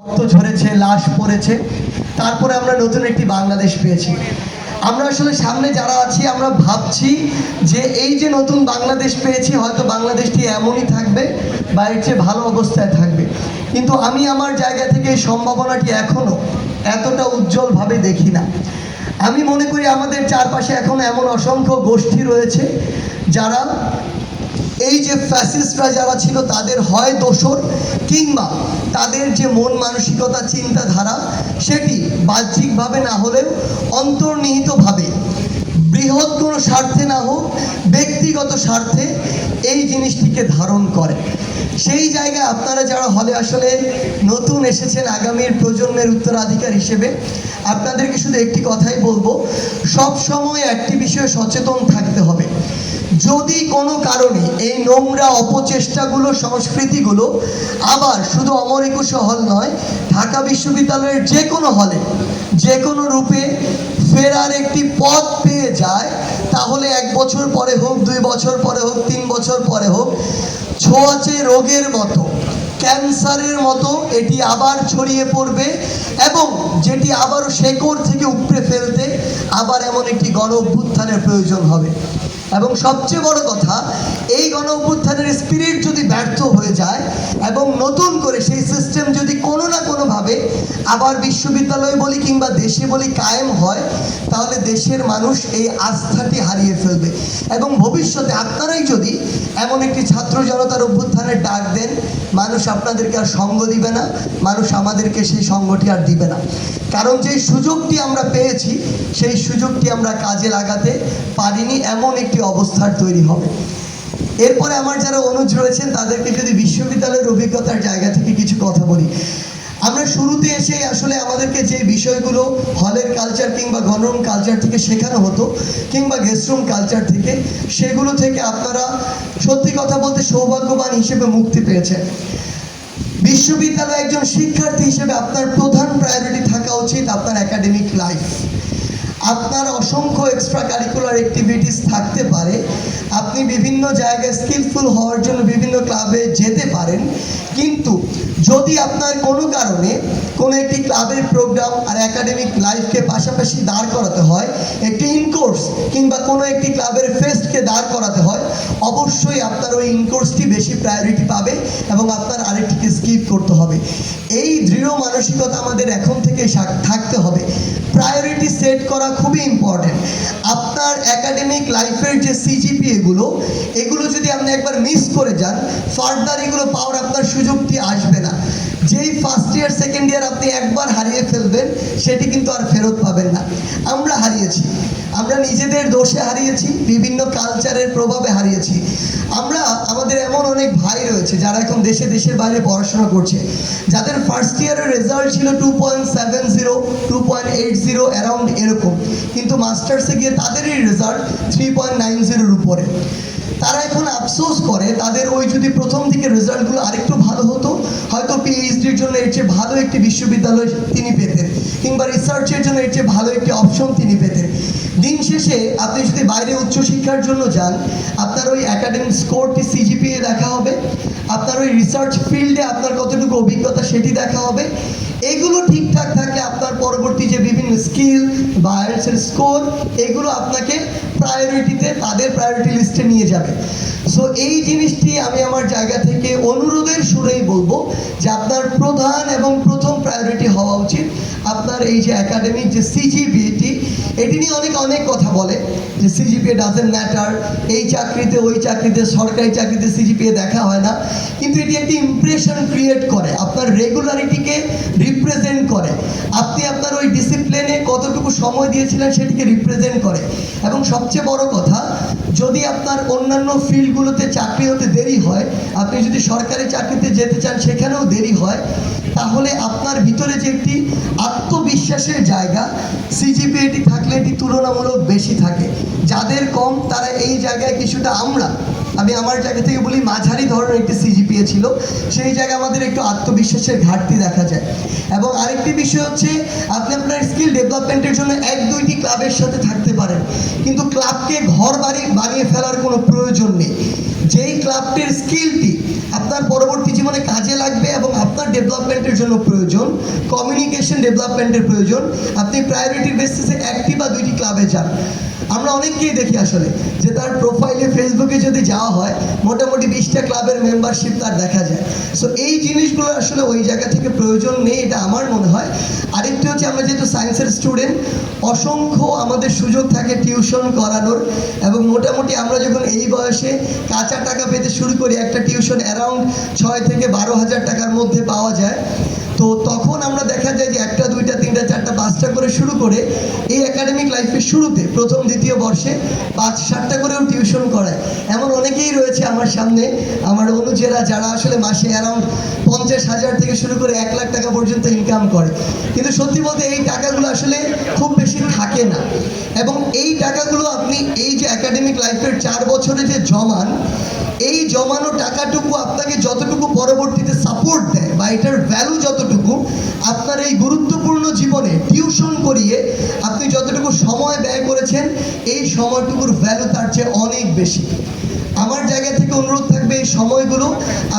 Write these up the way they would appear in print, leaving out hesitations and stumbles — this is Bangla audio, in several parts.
রক্ত ঝরেছে, লাশ পড়েছে, তারপরে আমরা নতুন একটি বাংলাদেশ পেয়েছি। আমরা আসলে সামনে যারা আছি আমরা ভাবছি যে এই যে নতুন বাংলাদেশ পেয়েছি হয়তো বাংলাদেশটি এমনই থাকবে বা এর চেয়ে ভালো অবস্থায় থাকবে, কিন্তু আমি আমার জায়গা থেকে এই সম্ভাবনাটি এখনও এতটা উজ্জ্বলভাবে দেখি না। আমি মনে করি আমাদের চারপাশে এখন এমন অসংখ্য গোষ্ঠী রয়েছে যারা এই যে ফ্যাসিস্টরা যারা ছিল তাদের হয় দোসর, কিংবা তাদের যে মন মানসিকতা চিন্তাধারা সেটি বাহ্যিকভাবে না হলেও অন্তর্নিহিতভাবে বৃহৎ কোনো স্বার্থে না হোক ব্যক্তিগত স্বার্থে এই জিনিসটিকে ধারণ করে। সেই জায়গায় আপনারা যারা হলে আসলে নতুন এসেছেন আগামীর প্রজন্মের উত্তরাধিকার হিসেবে, আপনাদেরকে শুধু একটি কথাই বলবো, সব সময় একটি বিষয়ে সচেতন থাকতে হবে। যদি কোনো কারণে এই নোংরা অপচেষ্টাগুলো সংস্কৃতিগুলো আবার শুধু অমর একুশে হল নয়, ঢাকা বিশ্ববিদ্যালয়ের যে কোনো হলে যে কোনো রূপে ফেরার একটি পথ পেয়ে যায়, তাহলে 1 বছর পরে হোক, 2 বছর পরে হোক, 3 বছর পরে হোক, ছোঁয়াচে রোগের মতো, ক্যান্সারের মতো এটি আবার ছড়িয়ে পড়বে এবং যেটি আবারও শেকড় থেকে উপড়ে ফেলতে আবার এমন একটি গণ অভ্যুত্থানের প্রয়োজন হবে। এবং সবচেয়ে বড় কথা, এই গণ অভ্যুত্থানের স্পিরিট যদি ব্যর্থ হয়ে যায় এবং নতুন করে সেই সিস্টেম যদি কোনো না কোনোভাবে আবার বিশ্ববিদ্যালয় বলি কিংবা দেশে বলি কায়েম হয়, তাহলে দেশের মানুষ এই আস্থাটি হারিয়ে ফেলবে। এবং ভবিষ্যতে আপনারাই যদি এমন একটি ছাত্র জনতার অভ্যুত্থানের ডাক দেন, মানুষ আপনাদেরকে আর সঙ্গ দিবে না, মানুষ আমাদেরকে সেই সঙ্গটি আর দিবে না। কারণ যেই সুযোগটি আমরা পেয়েছি সেই সুযোগটি আমরা কাজে লাগাতে পারিনি, এমন একটি অবস্থার তৈরি হবে। এরপরে আমার যারা অনুজ রয়েছেন তাদেরকে যদি বিশ্ববিদ্যালয়ের অভিজ্ঞতার জায়গা থেকে কিছু কথা বলি। আমরা শুরুতে এসে আসলে আমাদেরকে যে বিষয়গুলো হলের কালচার কিংবা গণরুম কালচার থেকে শেখানো হতো কিংবা গেস্টরুম কালচার থেকে, সেগুলো থেকে আপনারা সত্যি কথা বলতে সৌভাগ্যবান হিসেবে মুক্তি পেয়েছেন। বিশ্ববিদ্যালয়ে একজন শিক্ষার্থী হিসেবে আপনার প্রধান প্রায়োরিটি থাকা উচিত আপনার একাডেমিক লাইফ। আপনার অসংখ্য এক্সট্রা কারিকুলার অ্যাক্টিভিটিস থাকতে পারে, আপনি বিভিন্ন জায়গায় স্কিলফুল হওয়ার জন্য বিভিন্ন ক্লাবে যেতে পারেন, কিন্তু যদি আপনার কোনো কারণে কোনো একটি ক্লাবের প্রোগ্রাম আর একাডেমিক লাইফকে পাশাপাশি দাঁড় করাতে হয়, একটি ইনকোর্স কিংবা কোনো একটি ক্লাবের ফেস্টকে দাঁড় করাতে হয়, অবশ্যই আপনার ওই ইনকোর্সটি বেশি প্রায়োরিটি পাবে এবং আপনার আরেকটিকে স্কিপ করতে হবে। এই দৃঢ় মানসিকতা আমাদের এখন থেকে থাকতে হবে। প্রায়োরিটি সেট করা খুবই ইম্পর্টেন্ট। আপনার একাডেমিক লাইফের যে সিজিপিএগুলো, এগুলো যদি আপনি একবার মিস করে যান, ফার্দার এগুলো পাওয়ার আপনার সুযোগটি আসবে না। যেই ফার্স্ট ইয়ার সেকেন্ড ইয়ার আপনি একবার হারিয়ে ফেলবেন, সেটি কিন্তু আর ফেরত পাবেন না। আমরা হারিয়েছি, আমরা নিজেদের দোষে হারিয়েছি, বিভিন্ন কালচারের প্রভাবে হারিয়েছি। আমরা আমাদের এমন অনেক ভাই রয়েছে যারা এখন দেশের বাইরে পড়াশোনা করছে, যাদের ফার্স্ট ইয়ারের রেজাল্ট ছিল 2.70, 2.80 অ্যারাউন্ড এরকম, কিন্তু মাস্টার্সে গিয়ে তাদেরই রেজাল্ট 3.90-এর উপরে। তারা এখন আফসোস করে তাদের ওই যদি প্রথম দিকে রেজাল্টগুলো আরেকটু ভালো হতো, হয়তো পিএইচডির জন্য এর চেয়ে ভালো একটি বিশ্ববিদ্যালয় তিনি পেতেন, কিংবা রিসার্চের জন্য এর চেয়ে ভালো একটি অপশন তিনি পেতেন। দিন শেষে আপনি যদি বাইরে উচ্চশিক্ষার জন্য যান, আপনার ওই একাডেমিক স্কোরটি সিজিপিএ দেখা হবে, আপনার ওই রিসার্চ ফিল্ডে আপনার কতটুকু অভিজ্ঞতা সেটি দেখা হবে। এগুলো ঠিকঠাক থাকলে আপনার পরবর্তী যে বিভিন্ন স্কিল বা আইএলটিএস স্কোর, এগুলো আপনাকে প্রায়োরিটিতে তাদের প্রায়োরিটি লিস্টে নিয়ে যাবে। সো এই জিনিসটি আমি আমার জায়গা থেকে অনুরোধের সুরেই বলবো যে আপনার প্রধান এবং প্রথম প্রায়োরিটি হওয়া উচিত আপনার এই যে একাডেমিক যে সিজিপিএটি, এটি নিয়ে অনেক কথা বলে যে সিজিপিএ ডাজেন্ট ম্যাটার, এই চাকরিতে ওই চাকরিতে সরকারি চাকরিতে সিজিপিএ দেখা হয় না, কিন্তু এটি একটি ইমপ্রেশন ক্রিয়েট করে, আপনার রেগুলারিটিকে রিপ্রেজেন্ট করে, আপনি আপনার ওই ডিসিপ্লিনে কতটুকু সময় দিয়েছিলেন সেটিকে রিপ্রেজেন্ট করে। এবং সবচেয়ে বড় কথা, যদি আপনার অন্যান্য ফিল্ডগুলোতে চাকরি হতে দেরি হয়, আপনি যদি সরকারি চাকরিতে যেতে চান সেখানেও দেরি হয়, তাহলে আপনার ভিতরে যে একটি আত্মবিশ্বাসের জায়গা, সিজিপিএটি থাকলে এটি তুলনামূলক বেশি থাকে। যাদের কম তারা এই জায়গায় কিছুটা, আমি আমার জায়গা থেকে বলি মাঝারি ধরনের একটি সিজিপিএ ছিল, সেই জায়গায় আমাদের একটু আত্মবিশ্বাসের ঘাটতি দেখা যায়। এবং আরেকটি আরেকটি বিষয় হচ্ছে আপনি আপনার স্কিল ডেভেলপমেন্টের জন্য 1-2টি ক্লাবের সাথে থাকতে পারেন, কিন্তু ক্লাবকে ঘর বানিয়ে ফেলার কোনো প্রয়োজন নেই। যেই ক্লাবটির স্কিলটি আপনার পরবর্তী জীবনে কাজে লাগবে এবং আপনার ডেভেলপমেন্টের জন্য প্রয়োজন, কমিউনিকেশন ডেভেলপমেন্টের প্রয়োজন, আপনি প্রায়োরিটির বেসিসে 1টি বা 2টি ক্লাবে যান। আমরা অনেককেই দেখি আসলে যে তার প্রোফাইলে ফেসবুকে যদি যাওয়া হয় মোটামুটি 20টা ক্লাবের মেম্বারশিপ তার দেখা যায়। সো এই জিনিসগুলো আসলে ওই জায়গা থেকে প্রয়োজন নেই, এটা আমার মনে হয়। আরেকটি হচ্ছে আমরা যেহেতু সায়েন্সের স্টুডেন্ট, অসংখ্য আমাদের সুযোগ থাকে টিউশন করানোর, এবং মোটামুটি আমরা যখন এই বয়সে কাঁচা টাকা পেতে শুরু করি, একটা টিউশন অ্যারাউন্ড 6 থেকে 12,000 টাকার মধ্যে পাওয়া যায়। তো তখন আমরা দেখা যায় যে 1টা 2টা 3টা 4টা 5টা করে শুরু করে এই একাডেমিক লাইফের শুরুতে প্রথম দ্বিতীয় বর্ষে 5-7টা করেও টিউশন করায়। এমন অনেকেই রয়েছে আমার সামনে, আমার অনুজেরা, যারা আসলে মাসে অ্যারাউন্ড 50,000 থেকে শুরু করে 1 লাখ টাকা পর্যন্ত ইনকাম করে। কিন্তু সত্যি বলতে এই টাকাগুলো আসলে খুব বেশি থাকে না, এবং এই টাকাগুলো আপনি এই যে একাডেমিক লাইফের 4 বছরে যে জমান, এই জমানো টাকাটুকু আপনাকে যতটুকু পরবর্তীতে সাপোর্ট দেয় বা এটার ভ্যালু যতটুকু, আপনার এই গুরুত্বপূর্ণ জীবনে টিউশন করিয়ে আপনি যতটুকু সময় ব্যয় করেছেন, এই সময়টুকুর ভ্যালু তার চেয়ে অনেক বেশি। আমার জায়গা থেকে অনুরোধ থাকবে এই সময়গুলো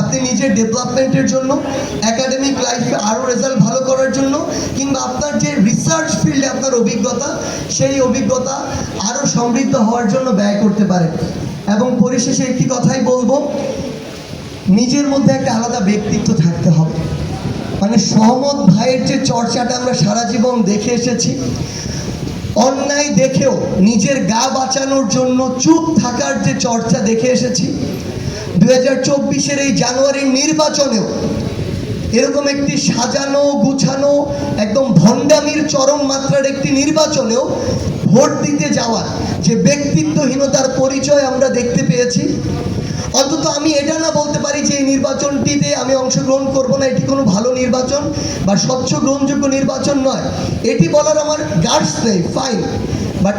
আপনি নিজের ডেভেলপমেন্টের জন্য, একাডেমিক লাইফে আরও রেজাল্ট ভালো করার জন্য, কিংবা আপনার যে রিসার্চ ফিল্ডে আপনার অভিজ্ঞতা, সেই অভিজ্ঞতা আরও সমৃদ্ধ হওয়ার জন্য ব্যয় করতে পারেন। এবং পরিশেষে একটি কথাই বলবো, নিজের মধ্যে একটা আলাদা ব্যক্তিত্ব থাকতে হবে। মানে সহমত ভাইয়ের যে চর্চাটা আমরা সারা জীবন দেখে এসেছি, অন্যায় দেখেও নিজের গা বাঁচানোর জন্য চুপ থাকার যে চর্চা দেখে এসেছি, 2024-এর এই জানুয়ারির নির্বাচনেও এরকম একটি সাজানো গুছানো একদম ভণ্ডামির চরম মাত্রার একটি নির্বাচনেও ভোট দিতে যাওয়ার যে ব্যক্তিত্বহীনতার পরিচয় আমরা দেখতে পেয়েছি। অন্তত আমি এটা না বলতে পারি যে এই নির্বাচনটিতে আমি অংশগ্রহণ করব না, এটি কোনো ভালো নির্বাচন বা স্বচ্ছ গ্রহণযোগ্য নির্বাচন নয়, এটি বলার আমার গার্ডস নেই, ফাইন। বাট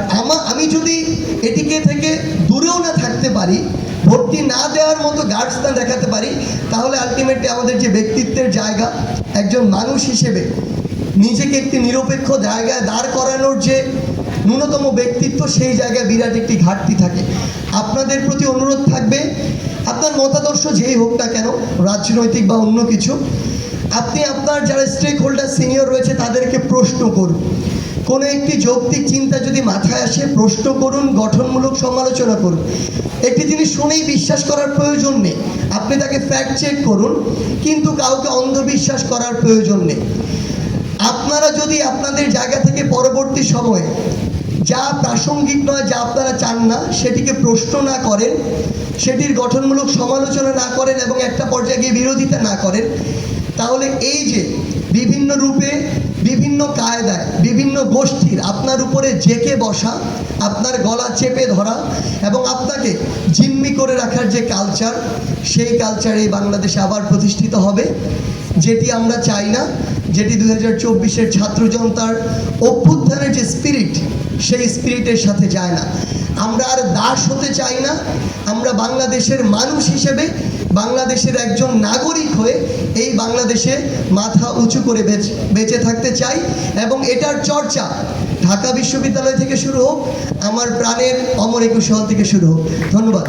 আমি যদি এটিকে থেকে দূরেও না থাকতে পারি, ভোটটি না দেওয়ার মতো গার্ডস না দেখাতে পারি, তাহলে আলটিমেটলি আমাদের যে ব্যক্তিত্বের জায়গা, একজন মানুষ হিসেবে নিজেকে একটি নিরপেক্ষ জায়গায় দাঁড় করানোর যে ন্যূনতম ব্যক্তিত্ব, সেই জায়গায় বিরাট একটি ঘাটতি থাকে। আপনাদের প্রতি অনুরোধ থাকবে, আপনার মতাদর্শ যেই হোক না কেন, রাজনৈতিক বা অন্য কিছু, আপনি আপনার যারা স্টেক হোল্ডার সিনিয়র রয়েছে তাদেরকে প্রশ্ন করুন। কোনো একটি যৌক্তিক চিন্তা যদি মাথায় আসে, প্রশ্ন করুন, গঠনমূলক সমালোচনা করুন। একটি জিনিস শুনেই বিশ্বাস করার প্রয়োজন নেই, আপনি তাকে ফ্যাক্ট চেক করুন, কিন্তু কাউকে অন্ধবিশ্বাস করার প্রয়োজন নেই। আপনারা যদি আপনাদের জায়গা থেকে পরবর্তী সময়ে যা প্রাসঙ্গিক নয়, যা আপনারা চান না, সেটিকে প্রশ্ন না করেন, সেটির গঠনমূলক সমালোচনা না করেন এবং একটা পর্যায়ে গিয়ে বিরোধিতা না করেন, তাহলে এই যে বিভিন্ন রূপে বিভিন্ন কায়দায় বিভিন্ন গোষ্ঠীর আপনার উপরে জেকে বসা, আপনার গলা চেপে ধরা এবং আপনাকে জিম্মি করে রাখার যে কালচার, সেই কালচার এই বাংলাদেশে আবার প্রতিষ্ঠিত হবে, যেটি আমরা চাই না, যেটি 2024-এর ছাত্র জনতার অভ্যুত্থানের যে স্পিরিট, সেই স্পিরিটের সাথে যায় না। আমরা আর দাস হতে চাই না, আমরা বাংলাদেশের মানুষ হিসেবে, বাংলাদেশের একজন নাগরিক হয়ে এই বাংলাদেশে মাথা উঁচু করে বেঁচে থাকতে চাই। এবং এটার চর্চা ঢাকা বিশ্ববিদ্যালয় থেকে শুরু হোক, আমার প্রাণের অমর একুশে হল থেকে শুরু হোক। ধন্যবাদ।